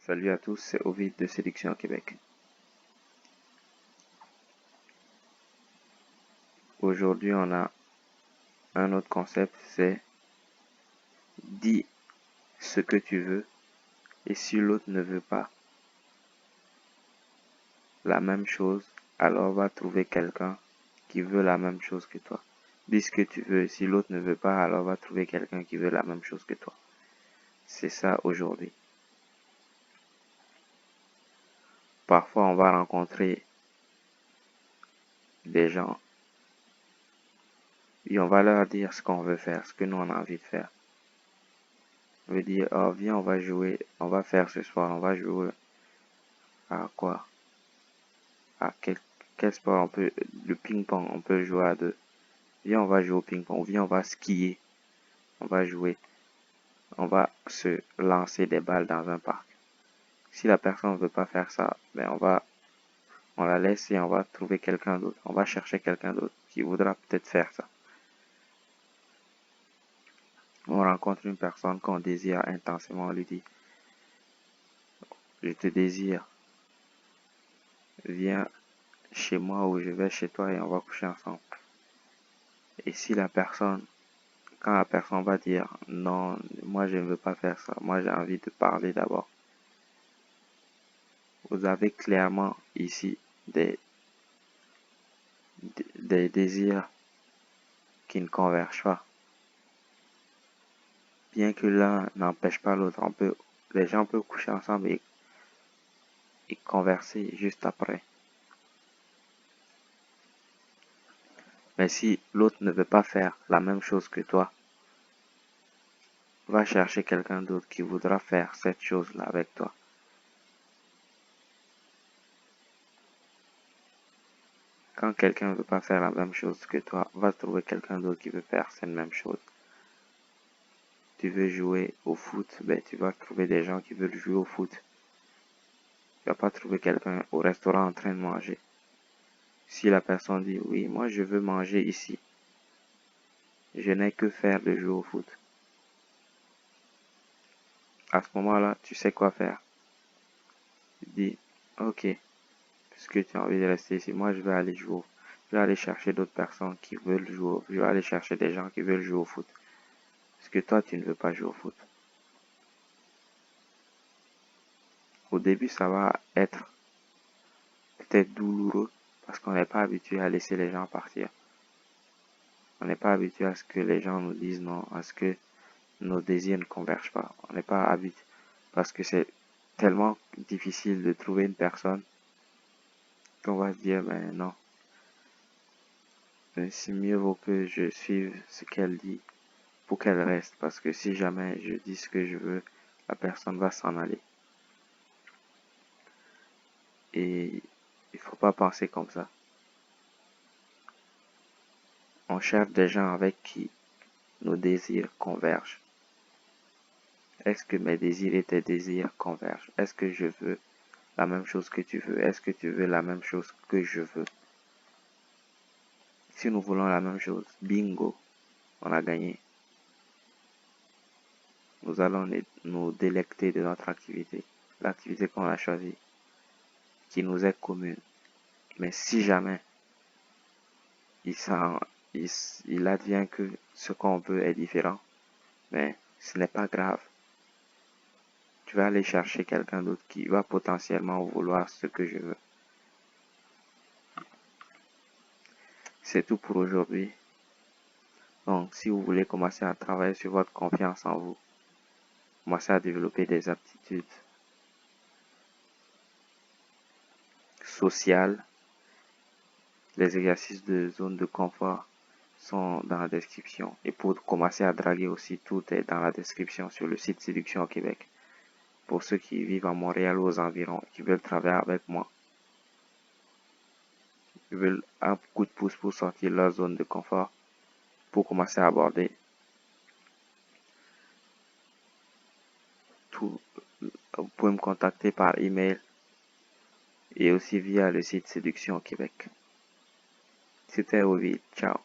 Salut à tous, c'est Ovid de Séduction Québec. Aujourd'hui, on a un autre concept, c'est dis ce que tu veux et si l'autre ne veut pas la même chose, alors va trouver quelqu'un qui veut la même chose que toi. Dis ce que tu veux et si l'autre ne veut pas, alors va trouver quelqu'un qui veut la même chose que toi. C'est ça aujourd'hui. Parfois, on va rencontrer des gens et on va leur dire ce qu'on veut faire, ce que nous on a envie de faire. On veut dire, oh viens, on va jouer, on va faire ce soir, on va jouer à quoi? À quel sport on peut, le ping-pong, on peut jouer à deux. Viens, on va jouer au ping-pong, ou viens, on va skier, on va jouer, on va se lancer des balles dans un parc. Si la personne ne veut pas faire ça, ben on la laisse et on va trouver quelqu'un d'autre. On va chercher quelqu'un d'autre qui voudra peut-être faire ça. On rencontre une personne qu'on désire intensément, on lui dit, je te désire, viens chez moi ou je vais chez toi et on va coucher ensemble. Et si quand la personne va dire non, moi je ne veux pas faire ça, moi j'ai envie de parler d'abord. Vous avez clairement ici des désirs qui ne convergent pas. Bien que l'un n'empêche pas l'autre, les gens peuvent coucher ensemble et converser juste après. Mais si l'autre ne veut pas faire la même chose que toi, va chercher quelqu'un d'autre qui voudra faire cette chose-là avec toi. Quand quelqu'un ne veut pas faire la même chose que toi, va trouver quelqu'un d'autre qui veut faire cette même chose. Tu veux jouer au foot, ben tu vas trouver des gens qui veulent jouer au foot. Tu vas pas trouver quelqu'un au restaurant en train de manger. Si la personne dit oui, moi je veux manger ici, je n'ai que faire de jouer au foot. À ce moment-là, tu sais quoi faire. Tu dis ok, puisque tu as envie de rester ici, moi je vais aller jouer. Je vais aller chercher d'autres personnes qui veulent jouer. Je vais aller chercher des gens qui veulent jouer au foot. Parce que toi, tu ne veux pas jouer au foot. Au début, ça va être peut-être douloureux parce qu'on n'est pas habitué à laisser les gens partir. On n'est pas habitué à ce que les gens nous disent non, à ce que nos désirs ne convergent pas. On n'est pas habitué parce que c'est tellement difficile de trouver une personne qu'on va se dire, ben non, c'est mieux vaut que je suive ce qu'elle dit pour qu'elle reste parce que si jamais je dis ce que je veux, la personne va s'en aller. Et il faut pas penser comme ça. On cherche des gens avec qui nos désirs convergent. Est-ce que mes désirs et tes désirs convergent? Est-ce que je veux la même chose que tu veux? Est-ce que tu veux la même chose que je veux? Si nous voulons la même chose, bingo, on a gagné. Nous allons nous délecter de notre activité, l'activité qu'on a choisie, qui nous est commune. Mais si jamais il advient que ce qu'on veut est différent, mais ce n'est pas grave. Tu vas aller chercher quelqu'un d'autre qui va potentiellement vouloir ce que je veux. C'est tout pour aujourd'hui. Donc, si vous voulez commencer à travailler sur votre confiance en vous, commencer à développer des aptitudes sociales, les exercices de zone de confort sont dans la description. Et pour commencer à draguer aussi, tout est dans la description sur le site Séduction au Québec. Pour ceux qui vivent à Montréal ou aux environs, qui veulent travailler avec moi, qui veulent un coup de pouce pour sortir de leur zone de confort, pour commencer à aborder tout, vous pouvez me contacter par email et aussi via le site Séduction au Québec. C'était Ovid. Ciao.